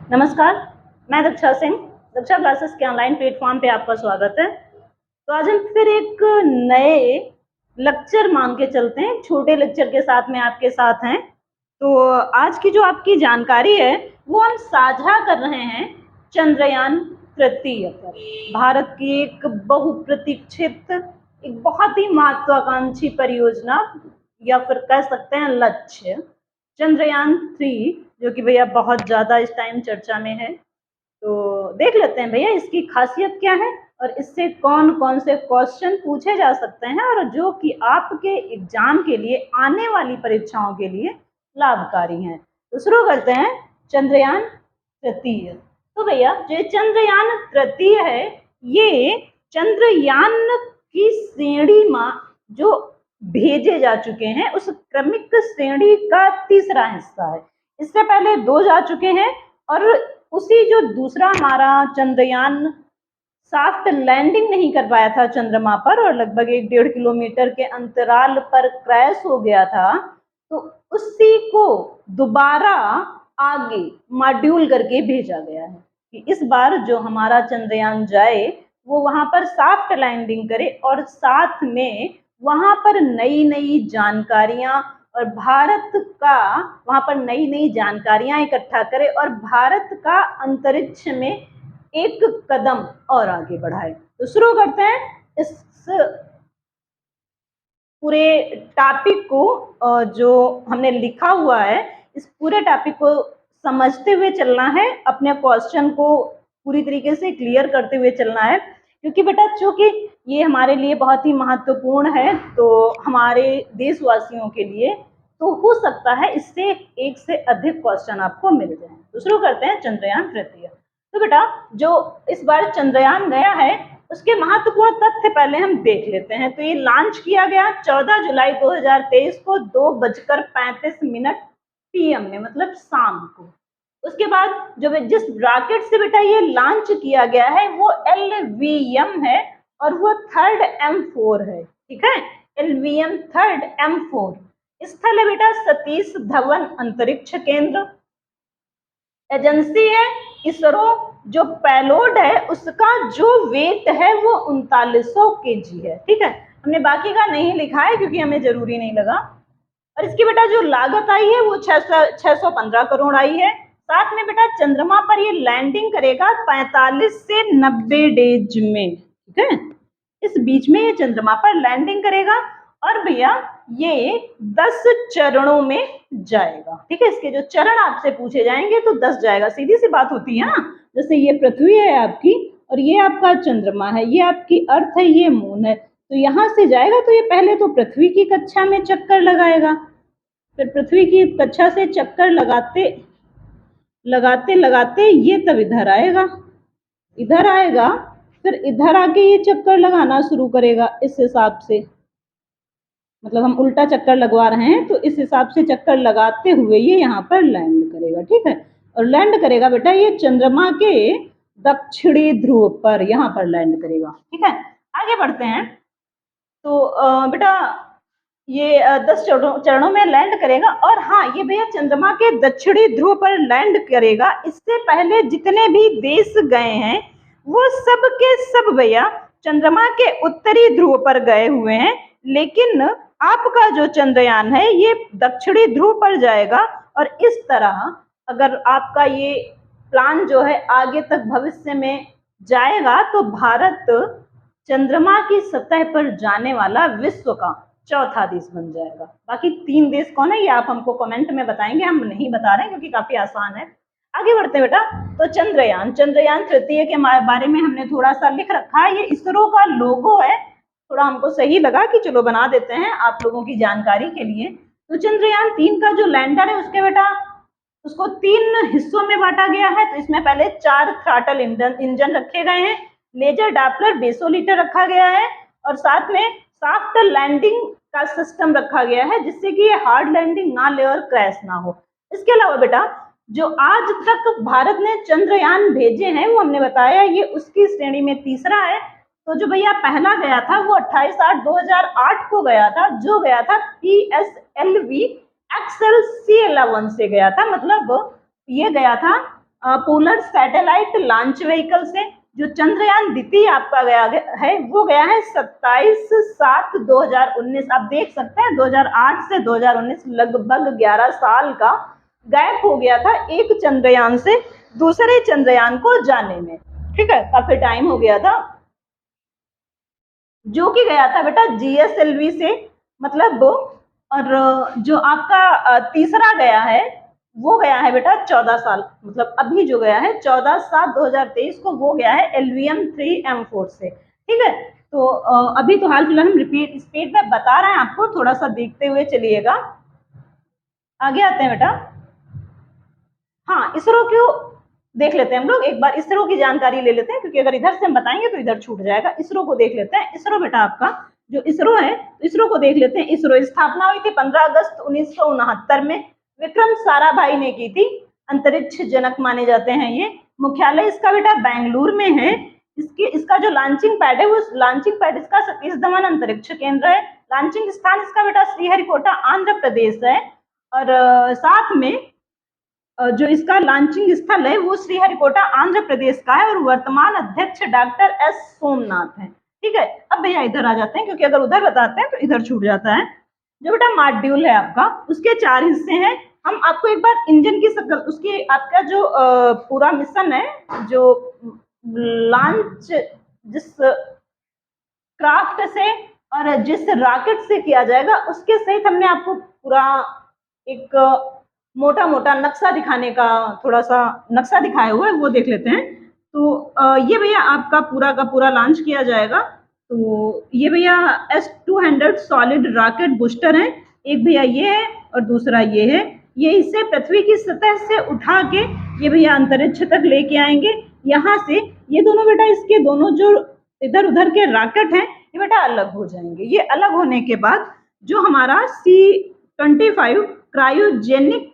नमस्कार, मैं दक्षा सिंह। दक्षा क्लासेस के ऑनलाइन प्लेटफॉर्म पे आपका स्वागत है। तो आज हम फिर एक नए लेक्चर मान के चलते हैं, छोटे लेक्चर के साथ में आपके साथ हैं। तो आज की जो आपकी जानकारी है वो हम साझा कर रहे हैं चंद्रयान तृतीय पर। भारत की एक बहुप्रतीक्षित, एक बहुत ही महत्वाकांक्षी परियोजना या फिर कह सकते हैं लक्ष्य, चंद्रयान 3, जो कि भैया बहुत ज्यादा इस टाइम चर्चा में है। तो देख लेते हैं भैया इसकी खासियत क्या है और इससे कौन कौन से क्वेश्चन पूछे जा सकते हैं और जो कि आपके एग्जाम के लिए, आने वाली परीक्षाओं के लिए लाभकारी हैं। तो शुरू करते हैं चंद्रयान तृतीय। तो भैया जो चंद्रयान तृतीय है, ये चंद्रयान की श्रेणी में जो भेजे जा चुके हैं उस क्रमिक श्रेणी का तीसरा हिस्सा है। इससे पहले 2 जा चुके हैं और उसी जो दूसरा हमारा चंद्रयान सॉफ्ट लैंडिंग नहीं कर पाया था चंद्रमा पर और लगभग 1-1.5 किलोमीटर के अंतराल पर क्रैश हो गया था, तो उसी को दोबारा आगे मॉड्यूल करके भेजा गया है कि इस बार जो हमारा चंद्रयान जाए वो वहां पर सॉफ्ट लैंडिंग करे और साथ में वहां पर नई नई जानकारियां और भारत का वहां पर नई नई जानकारियां इकट्ठा करे और भारत का अंतरिक्ष में एक कदम और आगे बढ़ाए। तो शुरू करते हैं इस पूरे टॉपिक को, जो हमने लिखा हुआ है इस पूरे टॉपिक को समझते हुए चलना है, अपने क्वेश्चन को पूरी तरीके से क्लियर करते हुए चलना है, क्योंकि बेटा चूंकि ये हमारे लिए बहुत ही महत्वपूर्ण है, तो हमारे देशवासियों के लिए तो हो सकता है इससे एक से अधिक क्वेश्चन आपको मिल जाए। तो शुरू करते हैं चंद्रयान तृतीय। तो बेटा जो इस बार चंद्रयान गया है उसके महत्वपूर्ण तथ्य पहले हम देख लेते हैं। तो ये लॉन्च किया गया 14 जुलाई 2023 को 2:35 PM में, मतलब शाम को। उसके बाद जो जिस रॉकेट से बेटा ये लॉन्च किया गया है वो LVM है और वो 3rd M4 है। ठीक है, LVM 3rd M4। स्थल है बेटा सतीश धवन अंतरिक्ष केंद्र। एजेंसी है इसरो। जो पेलोड है उसका जो वेट है वो 3900 kg है। ठीक है, हमने बाकी का नहीं लिखा है क्योंकि हमें जरूरी नहीं लगा। और इसकी बेटा जो लागत आई है वो 615 करोड़ आई है। साथ में बेटा चंद्रमा पर ये लैंडिंग करेगा 45 से 90 डेज में। ठीक है, इस बीच में ये चंद्रमा पर लैंडिंग करेगा और भैया ये 10 चरणों में जाएगा। ठीक है, इसके जो चरण आपसे पूछे जाएंगे तो 10 जाएगा, सीधी सी बात होती है ना। जैसे ये पृथ्वी है आपकी और ये आपका चंद्रमा है, ये आपकी अर्थ है, ये मून है। तो यहाँ से जाएगा तो ये पहले तो पृथ्वी की कक्षा में चक्कर लगाएगा, फिर पृथ्वी की कक्षा से चक्कर लगाते लगाते लगाते ये तब इधर आएगा, इधर आएगा, फिर इधर आके ये चक्कर लगाना शुरू करेगा। इस हिसाब से, मतलब हम उल्टा चक्कर लगवा रहे हैं, तो इस हिसाब से चक्कर लगाते हुए ये यहाँ पर लैंड करेगा। ठीक है, और लैंड करेगा बेटा ये चंद्रमा के दक्षिणी ध्रुव पर, यहाँ पर लैंड करेगा। ठीक है, आगे बढ़ते हैं। तो बेटा ये 10 चरणों में लैंड करेगा। और हाँ, ये भैया चंद्रमा के दक्षिणी ध्रुव पर लैंड करेगा। इससे पहले जितने भी देश गए हैं वो सब के सब भैया चंद्रमा के उत्तरी ध्रुव पर गए हुए हैं, लेकिन आपका जो चंद्रयान है ये दक्षिणी ध्रुव पर जाएगा। और इस तरह अगर आपका ये प्लान जो है आगे तक भविष्य में जाएगा तो भारत चंद्रमा की सतह पर जाने वाला विश्व का चौथा देश बन जाएगा। बाकी 3 देश कौन है ये आप हमको कमेंट में बताएंगे, हम नहीं बता रहे हैं क्योंकि काफी आसान है। आगे बढ़ते बेटा। तो चंद्रयान तृतीय के बारे में हमने थोड़ा सा लिख रखा है, ये इसरो का लोगो है। थोड़ा हमको सही लगा कि चलो बना देते हैं आप लोगों की जानकारी के लिए। तो चंद्रयान 3 का जो लैंडर है उसके बेटा उसको 3 हिस्सों में बांटा गया है। तो इसमें पहले 4 थ्रॉटल इंजन रखे गए हैं, लेजर डॉपलर बेसोलीटर रखा गया है और साथ में सॉफ्ट लैंडिंग का सिस्टम रखा गया है जिससे कि ये हार्ड लैंडिंग ना ले और क्रैश ना हो। इसके अलावा बेटा जो आज तक भारत ने चंद्रयान भेजे हैं वो हमने बताया ये उसकी श्रेणी में तीसरा है। तो जो भैया पहला गया था वो 28/8/2008 को गया था, जो गया था PSLV XLC11 से गया था। मतलब ये गया था पोलर सैटेलाइट लॉन्च व्हीकल से जो चंद्रयान द्वितीय आपका गया है वो गया है 27/7/2019। आप देख सकते हैं 2008 से 2019 लगभग 11 साल का गैप हो गया था एक चंद्रयान से दूसरे चंद्रयान को जाने में। ठीक है, काफी टाइम हो गया था, जो कि गया था बेटा GSLV से, मतलब और जो आपका तीसरा गया है वो गया है बेटा 14 साल, मतलब अभी जो गया है 14/7/2023 को वो गया है LVM-3M4 से। ठीक है, तो अभी तो हाल फिलहाल हम रिपीट स्पीड में बता रहे हैं आपको, थोड़ा सा देखते हुए चलिएगा। आगे आते हैं बेटा। हाँ, इसरो क्यों देख लेते हैं हम लोग, एक बार इसरो की जानकारी ले लेते हैं, क्योंकि अगर इधर से हम बताएंगे तो इधर छूट जाएगा। इसरो को देख लेते हैं। इसरो बेटा आपका जो इसरो है, इसरो को देख लेते हैं। इसरो स्थापना हुई थी 15 अगस्त 1969 में, विक्रम साराभाई ने की थी, अंतरिक्ष जनक माने जाते हैं ये। मुख्यालय इसका बेटा बेंगलुरु में है। इसका जो लॉन्चिंग पैड है वो लॉन्चिंग पैड इसका सतीश धवन अंतरिक्ष केंद्र है। लॉन्चिंग स्थान इसका बेटा श्रीहरिकोटा आंध्र प्रदेश है, और साथ में जो इसका लॉन्चिंग स्थल है वो श्रीहरिकोटा आंध्र प्रदेश का है, और वर्तमान अध्यक्ष डॉक्टर S सोमनाथ है। ठीक है, अब भैया इधर आ जाते हैं, क्योंकि अगर उधर बताते हैं तो इधर छूट जाता है। जो बेटा मॉड्यूल है आपका उसके 4 हिस्से हैं। हम आपको एक बार इंजन की शक्ल, उसकी आपका जो पूरा मिशन है, जो लॉन्च जिस क्राफ्ट से और जिस रॉकेट से किया जाएगा उसके सहित हमने आपको पूरा एक मोटा मोटा नक्शा दिखाने का, थोड़ा सा नक्शा दिखाया हुआ है, वो देख लेते हैं। तो ये भैया आपका पूरा का पूरा लॉन्च किया जाएगा। तो ये भैया S-200 सॉलिड रॉकेट बूस्टर है, एक भैया ये है और दूसरा ये है। ये इसे पृथ्वी की सतह से उठा के ये भैया अंतरिक्ष तक लेके आएंगे। यहाँ से ये दोनों बेटा, इसके दोनों जो इधर उधर के रॉकेट हैं ये बेटा अलग हो जाएंगे। ये अलग होने के बाद जो हमारा C-25 क्रायोजेनिक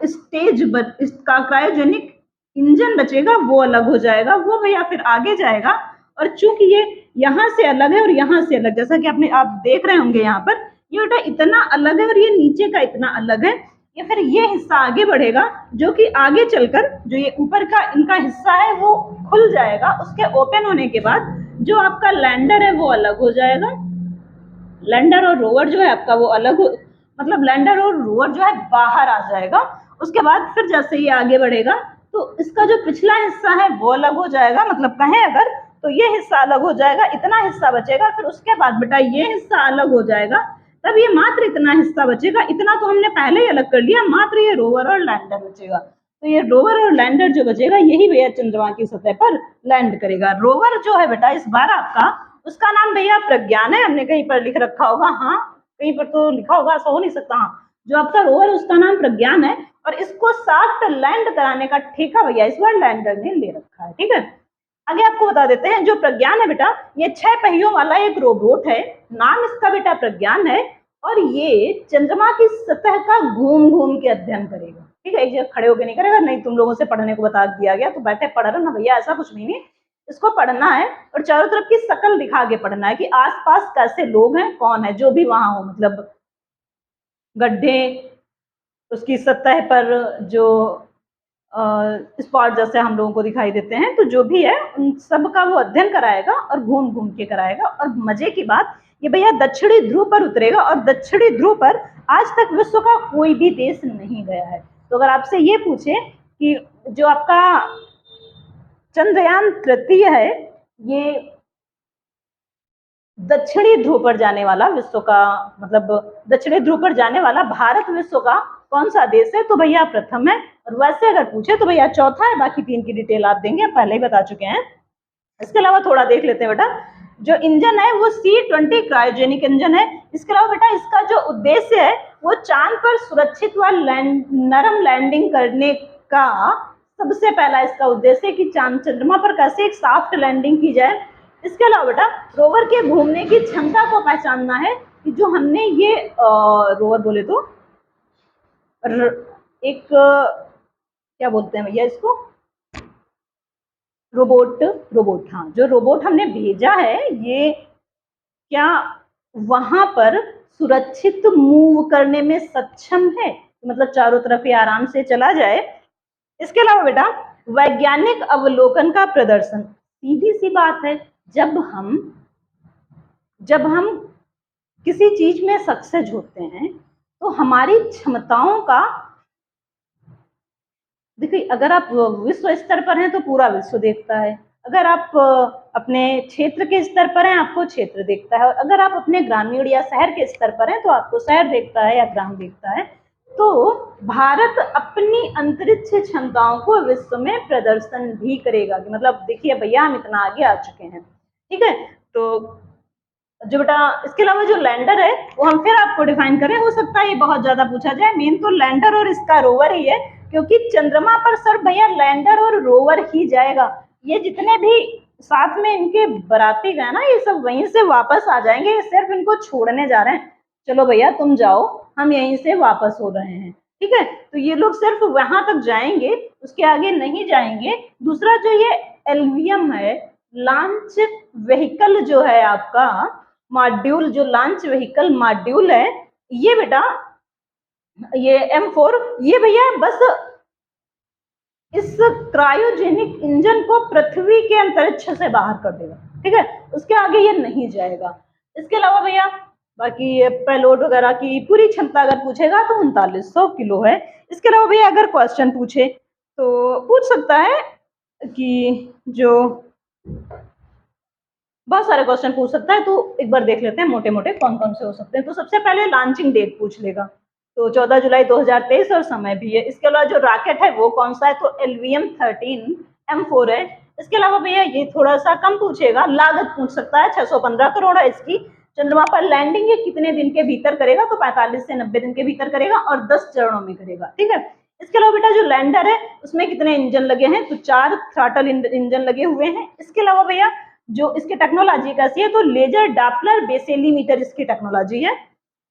स्टेज इसका क्रायोजेनिक इंजन बचेगा वो अलग हो जाएगा, वो भैया फिर आगे जाएगा। और चूंकि ये यहाँ से अलग है और यहाँ से अलग, जैसा कि आप देख रहे होंगे यहाँ पर ये बेटा इतना अलग है और ये नीचे का इतना अलग है, ये फिर ये हिस्सा आगे बढ़ेगा, जो कि आगे चलकर जो ये ऊपर का इनका हिस्सा है वो खुल जाएगा। उसके ओपन होने के बाद जो आपका लैंडर है वो अलग हो जाएगा। लैंडर और रोवर जो है आपका वो अलग, मतलब लैंडर और रोवर जो है बाहर आ जाएगा। उसके बाद फिर जैसे ये आगे बढ़ेगा तो इसका जो पिछला हिस्सा है वो अलग हो जाएगा, मतलब कहें अगर तो ये हिस्सा अलग हो जाएगा, इतना हिस्सा बचेगा। फिर उसके बाद बेटा ये हिस्सा अलग हो जाएगा, तब ये मात्र इतना हिस्सा बचेगा। इतना तो हमने पहले ही अलग कर लिया, मात्र ये रोवर और लैंडर बचेगा। तो ये रोवर और लैंडर जो बचेगा यही भैया चंद्रमा की सतह पर लैंड करेगा। रोवर जो है बेटा इस बार आपका, उसका नाम भैया प्रज्ञान है। हमने कहीं पर लिख रखा होगा, हाँ कहीं पर तो लिखा होगा, ऐसा हो नहीं सकता। हाँ, जो आपका रोवर है उसका नाम प्रज्ञान है, और इसको सॉफ्ट लैंड कराने का ठेका भैया इस बार लैंडर ने ले रखा है। ठीक है, आगे आपको बता देते हैं। जो प्रज्ञान है बेटा ये 6 पहियों वाला एक रोबोट है, नाम इसका बेटा प्रज्ञान है, और ये चंद्रमा की सतह का घूम घूम के अध्ययन करेगा। ठीक है, एक जगह खड़े होकर नहीं करेगा, नहीं तुम लोगों से पढ़ने को बता दिया गया तो बैठे पढ़ रहे ना भैया, ऐसा कुछ नहीं है। इसको पढ़ना है और चारों तरफ की शक्ल दिखा के पढ़ना है कि आसपास कैसे लोग हैं, कौन है, जो भी वहां हो, मतलब गड्ढे, उसकी सतह पर जो स्पॉट जैसे हम लोगों को दिखाई देते हैं, तो जो भी है उन सब का वो अध्ययन कराएगा और घूम घूम के कराएगा। और मजे की बात ये भैया दक्षिणी ध्रुव पर उतरेगा, और दक्षिणी ध्रुव पर आज तक विश्व का कोई भी देश नहीं गया है। तो अगर आपसे ये पूछे कि जो आपका चंद्रयान तृतीय है ये दक्षिणी ध्रुव पर जाने वाला विश्व का, मतलब दक्षिणी ध्रुव पर जाने वाला भारत विश्व का कौन सा देश है, तो भैया प्रथम है। और वैसे अगर पूछे तो भैया चौथा है, बाकी 3 की डिटेल आप देंगे, पहले ही बता चुके हैं। इसके अलावा थोड़ा देख लेते हैं बेटा, जो इंजन है वो C-20 क्रायोजेनिक इंजन है। इसके अलावा बेटा इसका जो उद्देश्य है वो चांद पर सुरक्षित व नरम लैंडिंग करने का सबसे पहला इसका उद्देश्य है कि चंद्रमा पर कैसे एक सॉफ्ट लैंडिंग की जाए। इसके अलावा बेटा रोवर के घूमने की क्षमता को पहचानना है कि जो हमने ये रोवर बोले तो एक क्या बोलते हैं भैया इसको, रोबोट, हाँ, जो रोबोट हमने भेजा है ये क्या वहां पर सुरक्षित मूव करने में सक्षम है, मतलब चारों तरफ ये आराम से चला जाए। इसके अलावा बेटा वैज्ञानिक अवलोकन का प्रदर्शन। सीधी सी बात है, जब हम किसी चीज में सक्सेस होते हैं तो हमारी क्षमताओं का, देखिए अगर आप विश्व स्तर पर हैं तो पूरा विश्व देखता है, अगर आप अपने क्षेत्र के स्तर पर हैं आपको क्षेत्र देखता है, और अगर आप अपने ग्रामीण या शहर के स्तर पर हैं तो आपको शहर देखता है या ग्राम देखता है। तो भारत अपनी अंतरिक्ष क्षमताओं को विश्व में प्रदर्शन भी करेगा, मतलब देखिए भैया हम इतना आगे आ चुके हैं, ठीक है। तो जो बेटा इसके अलावा जो लैंडर है वो हम फिर आपको डिफाइन करें, हो सकता है ये बहुत ज्यादा पूछा जाए। मेन तो लैंडर और इसका रोवर ही है, क्योंकि चंद्रमा पर सर भैया लैंडर और रोवर ही जाएगा। ये जितने भी साथ में इनके बराती गए ना, ये सब वहीं से वापस आ जाएंगे, ये सिर्फ इनको छोड़ने जा रहे हैं। चलो भैया तुम जाओ, हम यहीं से वापस हो रहे हैं, ठीक है। तो ये लोग सिर्फ वहां तक जाएंगे, उसके आगे नहीं जाएंगे। दूसरा जो ये एलवीएम है, लॉन्च व्हीकल जो है आपका मॉड्यूल, जो लॉन्च व्हीकल मॉड्यूल है, ये बेटा ये M4, ये भैया बस इस क्रायोजेनिक इंजन को पृथ्वी के अंतरिक्ष से बाहर कर देगा, ठीक है, उसके आगे ये नहीं जाएगा। इसके अलावा भैया बाकी पेलोड वगैरह की पूरी क्षमता अगर पूछेगा तो 3900 किलो है। इसके अलावा भैया अगर क्वेश्चन पूछे तो पूछ सकता है कि जो बहुत सारे क्वेश्चन पूछ सकता है, तो एक बार देख लेते हैं मोटे मोटे कौन कौन से हो सकते हैं। तो सबसे पहले लॉन्चिंग डेट पूछ लेगा, तो 14 जुलाई 2023 और समय भी है। इसके अलावा जो रॉकेट है वो कौन सा है, तो LVM-13 M4 है। इसके अलावा भैया ये थोड़ा सा कम पूछेगा, लागत पूछ सकता है, 615 करोड़ है इसकी। चंद्रमा पर लैंडिंग ये कितने दिन के भीतर करेगा, तो 45 से 90 दिन के भीतर करेगा और 10 चरणों में करेगा, ठीक है। इसके अलावा बेटा जो लैंडर है उसमें कितने इंजन लगे हैं, तो 4 थ्रॉटल इंजन लगे हुए हैं। इसके अलावा भैया जो इसकी टेक्नोलॉजी कैसी है, तो लेजर डॉपलर बेसेलीमीटर इसकी टेक्नोलॉजी है।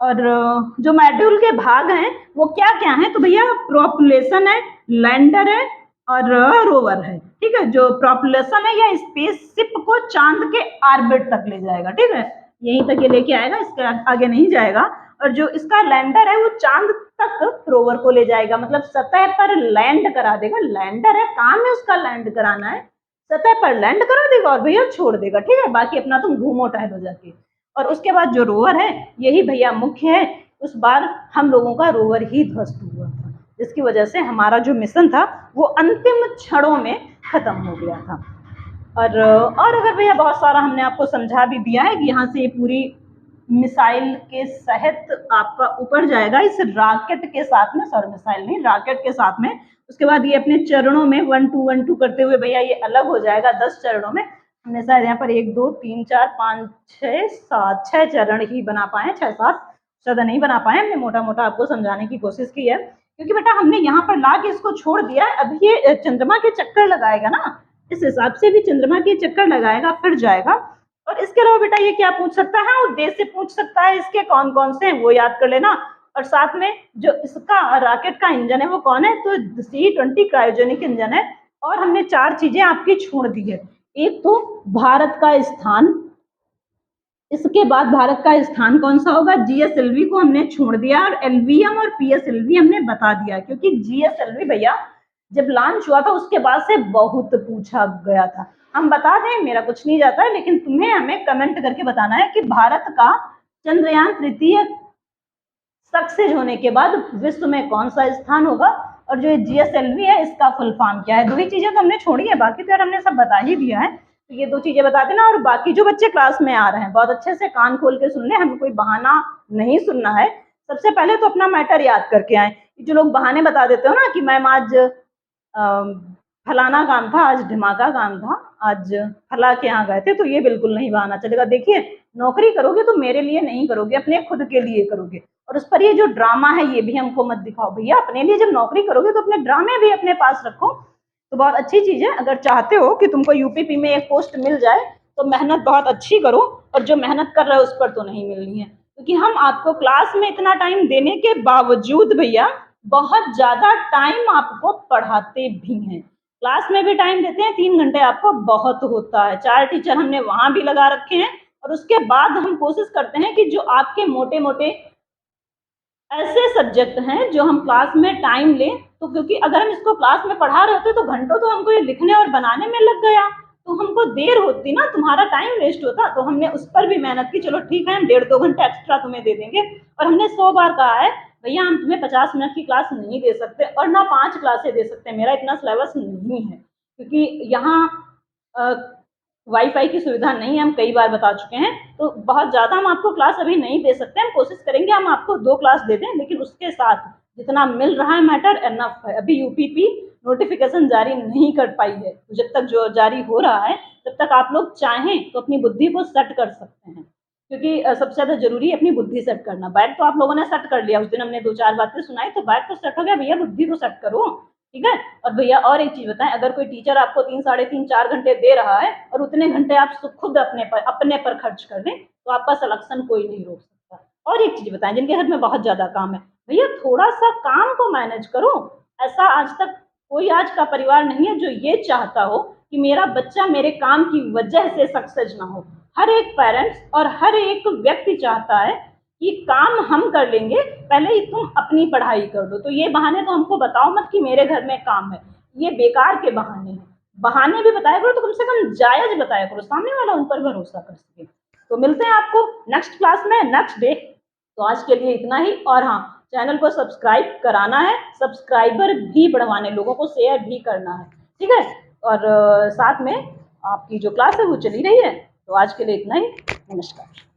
और जो मॉड्यूल के भाग हैं वो क्या क्या हैं, तो भैया प्रोपल्शन है, लैंडर है और रोवर है, ठीक है। जो प्रोपल्शन है या स्पेसशिप को चांद के ऑर्बिट तक ले जाएगा, ठीक है, यहीं तक ये लेके आएगा, इसके आगे नहीं जाएगा। और जो इसका लैंडर है वो चांद तक रोवर को ले जाएगा, मतलब सतह पर लैंड करा देगा। लैंडर है, काम है उसका लैंड कराना है, सतह पर लैंड करा देगा और भैया छोड़ देगा, ठीक है। बाकी अपना तुम घूमो टहलो जाके। और उसके बाद जो रोवर है यही भैया मुख्य है। उस बार हम लोगों का रोवर ही ध्वस्त हुआ था, जिसकी वजह से हमारा जो मिशन था वो अंतिम क्षणों में खत्म हो गया था। और अगर भैया बहुत सारा हमने आपको समझा भी दिया है कि यहाँ से ये पूरी मिसाइल के सहित आपका ऊपर जाएगा इस रॉकेट के साथ में, सॉरी मिसाइल नहीं, रॉकेट के साथ में। उसके बाद ये अपने चरणों में 1 2 1 2 करते हुए भैया ये अलग हो जाएगा 10 चरणों में। हमने शायद यहाँ पर 1 2 3 4 5 6 7 6 चरण ही बना पाए, 6 7 ज्यादा नहीं बना पाए। हमने मोटा मोटा आपको समझाने की कोशिश की है, क्योंकि बेटा हमने यहाँ पर ला के इसको छोड़ दिया है। अभी ये चंद्रमा के चक्कर लगाएगा ना, इस हिसाब से भी चंद्रमा के चक्कर लगाएगा फिर जाएगा। और इसके अलावा बेटा ये क्या पूछ सकता है, उद्देश्य से पूछ सकता है, इसके कौन कौन से हैं वो याद कर लेना। और साथ में जो इसका रॉकेट का इंजन है वो कौन है, तो C-20 क्रायोजेनिक इंजन है। और हमने 4 चीजें आपकी छोड़ दी है, एक तो भारत का स्थान, इसके बाद भारत का स्थान कौन सा होगा, GSLV को हमने छोड़ दिया, और LVM और PSLV हमने बता दिया, क्योंकि GSLV भैया जब लॉन्च हुआ था उसके बाद से बहुत पूछा गया था। हम बता दें, मेरा कुछ नहीं जाता है, लेकिन तुम्हें हमें कमेंट करके बताना है कि भारत का चंद्रयान तृतीय सक्सेस होने के बाद विश्व में कौन सा स्थान होगा, और जो GSLV है इसका फुल फॉर्म क्या है। 2 ही चीजें तो हमने छोड़ी है, बाकी तो यार हमने सब बता ही दिया है। तो ये 2 चीजें बता देना। और बाकी जो बच्चे क्लास में आ रहे हैं बहुत अच्छे से कान खोल के सुन ले, हमें कोई बहाना नहीं सुनना है। सबसे पहले तो अपना मैटर याद करके आए। जो लोग बहाने बता देते हो ना कि मैम आज फलाना काम था, आज ढिमाका काम था, आज फला के यहाँ गए थे, तो ये बिल्कुल नहीं बहाना चलेगा। देखिए नौकरी करोगे तो मेरे लिए नहीं करोगे, अपने खुद के लिए करोगे। और उस पर ये जो ड्रामा है ये भी हमको मत दिखाओ भैया, अपने लिए जब नौकरी करोगे तो अपने ड्रामे भी अपने पास रखो, तो बहुत अच्छी चीज है। अगर चाहते हो कि तुमको यूपीपी में एक पोस्ट मिल जाए तो मेहनत बहुत अच्छी करो, और जो मेहनत कर रहे हो उस पर तो नहीं मिलनी है, क्योंकि हम आपको क्लास में इतना टाइम देने के बावजूद भैया बहुत ज्यादा टाइम आपको पढ़ाते भी हैं। क्लास में भी टाइम देते हैं, 3 घंटे आपको बहुत होता है, 4 टीचर हमने वहां भी लगा रखे हैं। और उसके बाद हम कोशिश करते हैं कि जो आपके मोटे मोटे ऐसे सब्जेक्ट हैं जो हम क्लास में टाइम लें, तो क्योंकि अगर हम इसको क्लास में पढ़ा रहे होते तो घंटों तो हमको ये लिखने और बनाने में लग गया, तो हमको देर होती ना, तुम्हारा टाइम वेस्ट होता। तो हमने उस पर भी मेहनत की, चलो ठीक है हम 1.5-2 घंटे एक्स्ट्रा तुम्हें दे देंगे। और हमने 100 बार कहा है भैया हम तुम्हें 50 मिनट की क्लास नहीं दे सकते और ना 5 क्लासें दे सकते, मेरा इतना सिलेबस नहीं है, क्योंकि यहाँ वाईफाई की सुविधा नहीं है, हम कई बार बता चुके हैं। तो बहुत ज़्यादा हम आपको क्लास अभी नहीं दे सकते, हम कोशिश करेंगे हम आपको 2 क्लास दे दें, लेकिन उसके साथ जितना मिल रहा है मैटर एनफ है। अभी यूपीपी नोटिफिकेशन जारी नहीं कर पाई है, तो जब तक जो जारी हो रहा है तब तक आप लोग चाहें तो अपनी बुद्धि को सेट कर सकते हैं, क्योंकि सबसे ज़्यादा जरूरी है अपनी बुद्धि सेट करना। बैग तो आप लोगों ने सेट कर लिया, उस दिन हमने 2-4 बातें सुनाई तो बैग तो सेट हो गया, भैया बुद्धि तो सेट करो, ठीक है। और भैया और एक चीज बताएं, अगर कोई टीचर आपको 3, साढ़े 3, 4 घंटे दे रहा है और उतने घंटे आप खुद अपने पर खर्च कर दें, तो आपका सिलेक्शन कोई नहीं रोक सकता। और एक चीज बताएं, जिनके घर में बहुत ज्यादा काम है, भैया थोड़ा सा काम को मैनेज करो। ऐसा आज तक कोई आज का परिवार नहीं है जो ये चाहता हो कि मेरा बच्चा मेरे काम की वजह से सक्सेस ना हो। हर एक पेरेंट्स और हर एक व्यक्ति चाहता है कि काम हम कर लेंगे, पहले ही तुम अपनी पढ़ाई कर दो। तो ये बहाने तो हमको बताओ मत कि मेरे घर में काम है, ये बेकार के बहाने हैं। बहाने भी बताया करो तो कम से कम जायज बताया करो, सामने वाला उन पर भरोसा कर सके। तो मिलते हैं आपको नेक्स्ट क्लास में, नेक्स्ट डे। तो आज के लिए इतना ही। और हाँ, चैनल को सब्सक्राइब कराना है, सब्सक्राइबर भी बढ़वाने, लोगों को शेयर भी करना है, ठीक है। और साथ में आपकी जो क्लास है वो चली रही है। तो आज के लिए इतना ही, नमस्कार।